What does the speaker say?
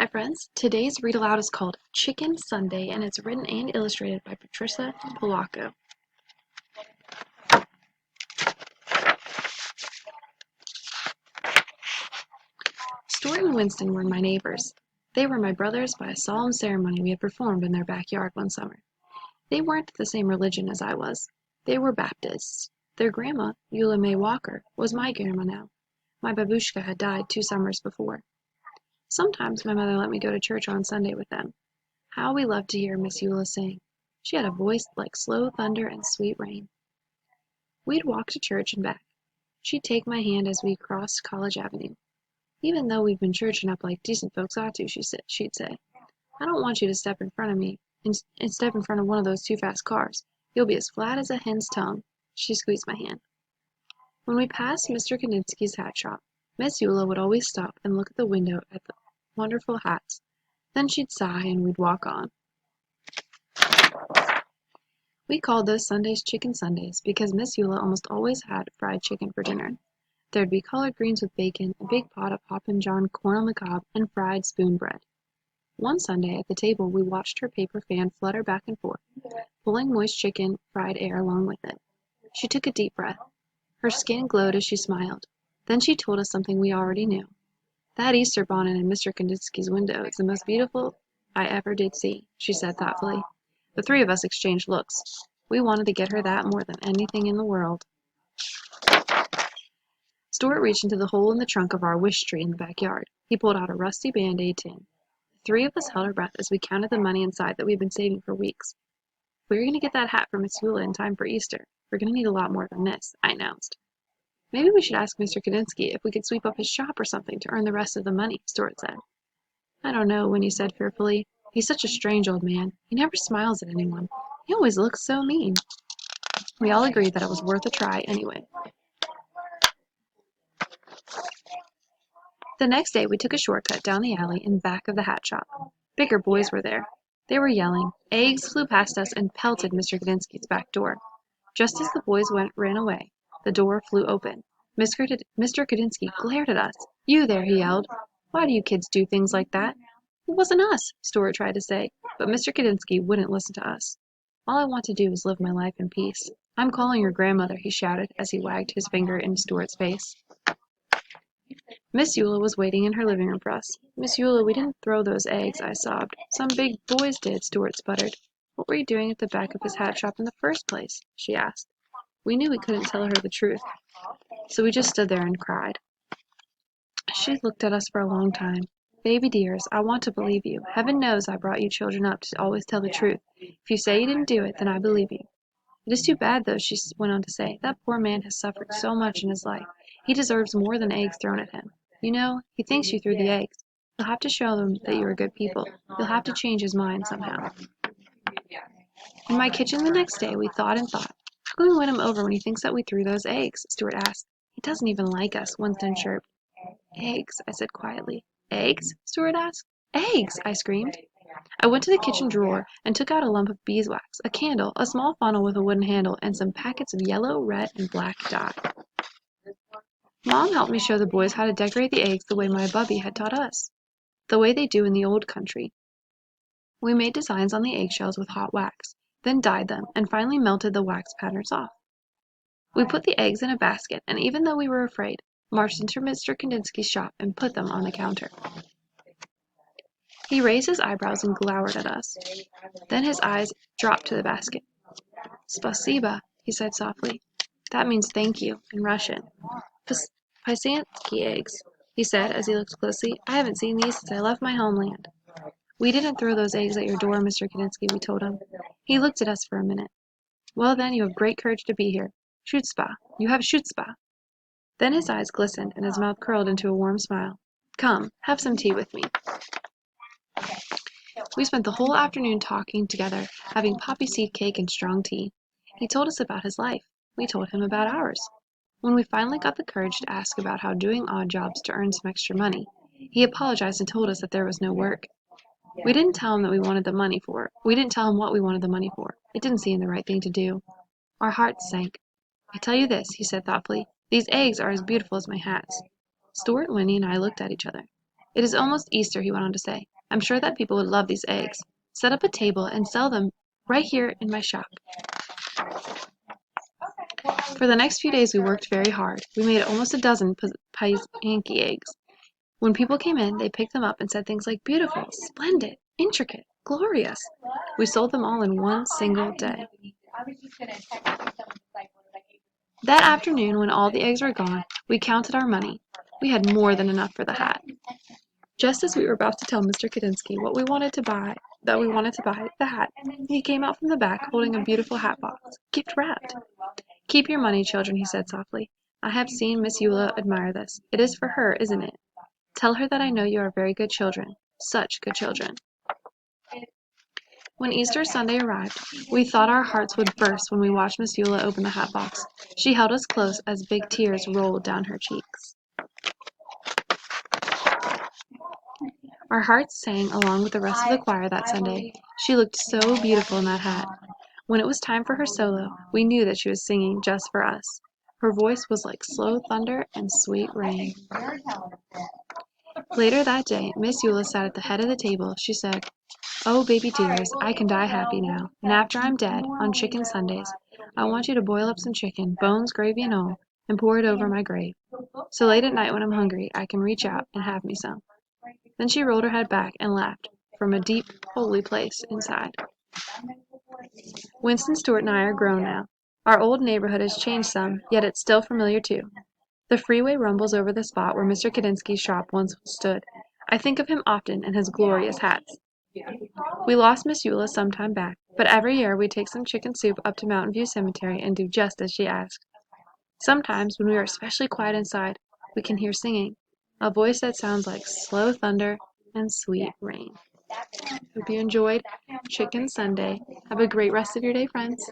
Hi friends, today's read aloud is called Chicken Sunday and it's written and illustrated by Patricia Polacco. Stuart and Winston were my neighbors. They were my brothers by a solemn ceremony we had performed in their backyard one summer. They weren't the same religion as I was. They were Baptists. Their grandma, Eula May Walker, was my grandma now. My babushka had died 2 summers before. Sometimes my mother let me go to church on Sunday with them. How we loved to hear Miss Eula sing. She had a voice like slow thunder and sweet rain. We'd walk to church and back. She'd take my hand as we crossed College Avenue. "Even though we've been churching up like decent folks ought to," she'd say, "I don't want you to step in front of me and step in front of one of those too fast cars. You'll be as flat as a hen's tongue." She squeezed my hand. When we passed Mr. Kaninsky's hat shop, Miss Eula would always stop and look at the window at the wonderful hats. Then she'd sigh and we'd walk on. We called those Sundays Chicken Sundays because Miss Eula almost always had fried chicken for dinner. There'd be collard greens with bacon, a big pot of Hoppin' John corn on the cob, and fried spoon bread. One Sunday at the table we watched her paper fan flutter back and forth, pulling moist chicken fried air along with it. She took a deep breath. Her skin glowed as she smiled. Then she told us something we already knew. "That Easter bonnet in Mr. Kandinsky's window is the most beautiful I ever did see," she said thoughtfully. The 3 of us exchanged looks. We wanted to get her that more than anything in the world. Stuart reached into the hole in the trunk of our wish tree in the backyard. He pulled out a rusty Band-Aid tin. The 3 of us held our breath as we counted the money inside that we'd been saving for weeks. "If we're going to get that hat for Miss Eula in time for Easter, we're going to need a lot more than this," I announced. "Maybe we should ask Mr. Kandinsky if we could sweep up his shop or something to earn the rest of the money," Stuart said. "I don't know," Winnie said fearfully. "He's such a strange old man. He never smiles at anyone. He always looks so mean." We all agreed that it was worth a try anyway. The next day we took a shortcut down the alley in back of the hat shop. Bigger boys were there. They were yelling. Eggs flew past us and pelted Mr. Kandinsky's back door. Just as the boys ran away, the door flew open. Mr. Kandinsky glared at us. "You there," he yelled. "Why do you kids do things like that?" "It wasn't us," Stuart tried to say, but Mr. Kandinsky wouldn't listen to us. "All I want to do is live my life in peace. I'm calling your grandmother," he shouted as he wagged his finger in Stuart's face. Miss Eula was waiting in her living room for us. "Miss Eula, we didn't throw those eggs," I sobbed. "Some big boys did," Stuart sputtered. "What were you doing at the back of his hat shop in the first place?" she asked. We knew we couldn't tell her the truth, so we just stood there and cried. She looked at us for a long time. "Baby dears, I want to believe you. Heaven knows I brought you children up to always tell the truth. If you say you didn't do it, then I believe you. It is too bad, though," she went on to say. "That poor man has suffered so much in his life. He deserves more than eggs thrown at him. You know, he thinks you threw the eggs. You'll have to show him that you are good people. You'll have to change his mind somehow." In my kitchen the next day we thought and thought. "How can we win him over when he thinks that we threw those eggs?" Stuart asked. "He doesn't even like us," Winston chirped. "Eggs," I said quietly. "Eggs?" Stuart asked. "Eggs!" I screamed. I went to the kitchen drawer and took out a lump of beeswax, a candle, a small funnel with a wooden handle, and some packets of yellow, red, and black dye. Mom helped me show the boys how to decorate the eggs the way my bubby had taught us, the way they do in the old country. We made designs on the eggshells with hot wax, then dyed them, and finally melted the wax patterns off. We put the eggs in a basket, and even though we were afraid, marched into Mr. Kandinsky's shop and put them on the counter. He raised his eyebrows and glowered at us. Then his eyes dropped to the basket. "Spasiba," he said softly. That means thank you in Russian. Pysantsky eggs, he said as he looked closely. "I haven't seen these since I left my homeland." "We didn't throw those eggs at your door, Mr. Kandinsky," we told him. He looked at us for a minute. "Well then, you have great courage to be here. Schutzpah. You have schutzpah." Then his eyes glistened and his mouth curled into a warm smile. "Come, have some tea with me." We spent the whole afternoon talking together, having poppy seed cake and strong tea. He told us about his life. We told him about ours. When we finally got the courage to ask about how doing odd jobs to earn some extra money, he apologized and told us that there was no work. We didn't tell him what we wanted the money for. It didn't seem the right thing to do. Our hearts sank. "I tell you this," he said thoughtfully. "These eggs are as beautiful as my hats." Stuart, Winnie, and I looked at each other. It is almost Easter, he went on to say. I'm sure that people would love these eggs. Set up a table and sell them right here in my shop. For the next few days we worked very hard. We made almost a dozen pancake eggs. When people came in, they picked them up and said things like beautiful, splendid, intricate, glorious. We sold them all in one single day. That afternoon, when all the eggs were gone, we counted our money. We had more than enough for the hat. Just as we were about to tell Mr. Kadinsky that we wanted to buy the hat, he came out from the back holding a beautiful hat box, gift wrapped. Keep your money, children, he said softly. I have seen Miss Eula admire this. It is for her, isn't it? Tell her that I know you are very good children, such good children. When Easter Sunday arrived, we thought our hearts would burst when we watched Miss Eula open the hat box. She held us close as big tears rolled down her cheeks. Our hearts sang along with the rest of the choir that Sunday. She looked so beautiful in that hat. When it was time for her solo, we knew that she was singing just for us. Her voice was like slow thunder and sweet rain. Later that day, Miss Eula sat at the head of the table. She said, "Oh, baby dears, I can die happy now. And after I'm dead, on chicken Sundays, I want you to boil up some chicken, bones, gravy, and all, and pour it over my grave. So late at night when I'm hungry, I can reach out and have me some." Then she rolled her head back and laughed from a deep, holy place inside. Winston Stewart and I are grown now. Our old neighborhood has changed some, yet it's still familiar too. The freeway rumbles over the spot where Mr. Kadinsky's shop once stood. I think of him often and his glorious hats. We lost Miss Eula some time back, but every year we take some chicken soup up to Mountain View Cemetery and do just as she asked. Sometimes, when we are especially quiet inside, we can hear singing, a voice that sounds like slow thunder and sweet rain. Hope you enjoyed Chicken Sunday. Have a great rest of your day, friends.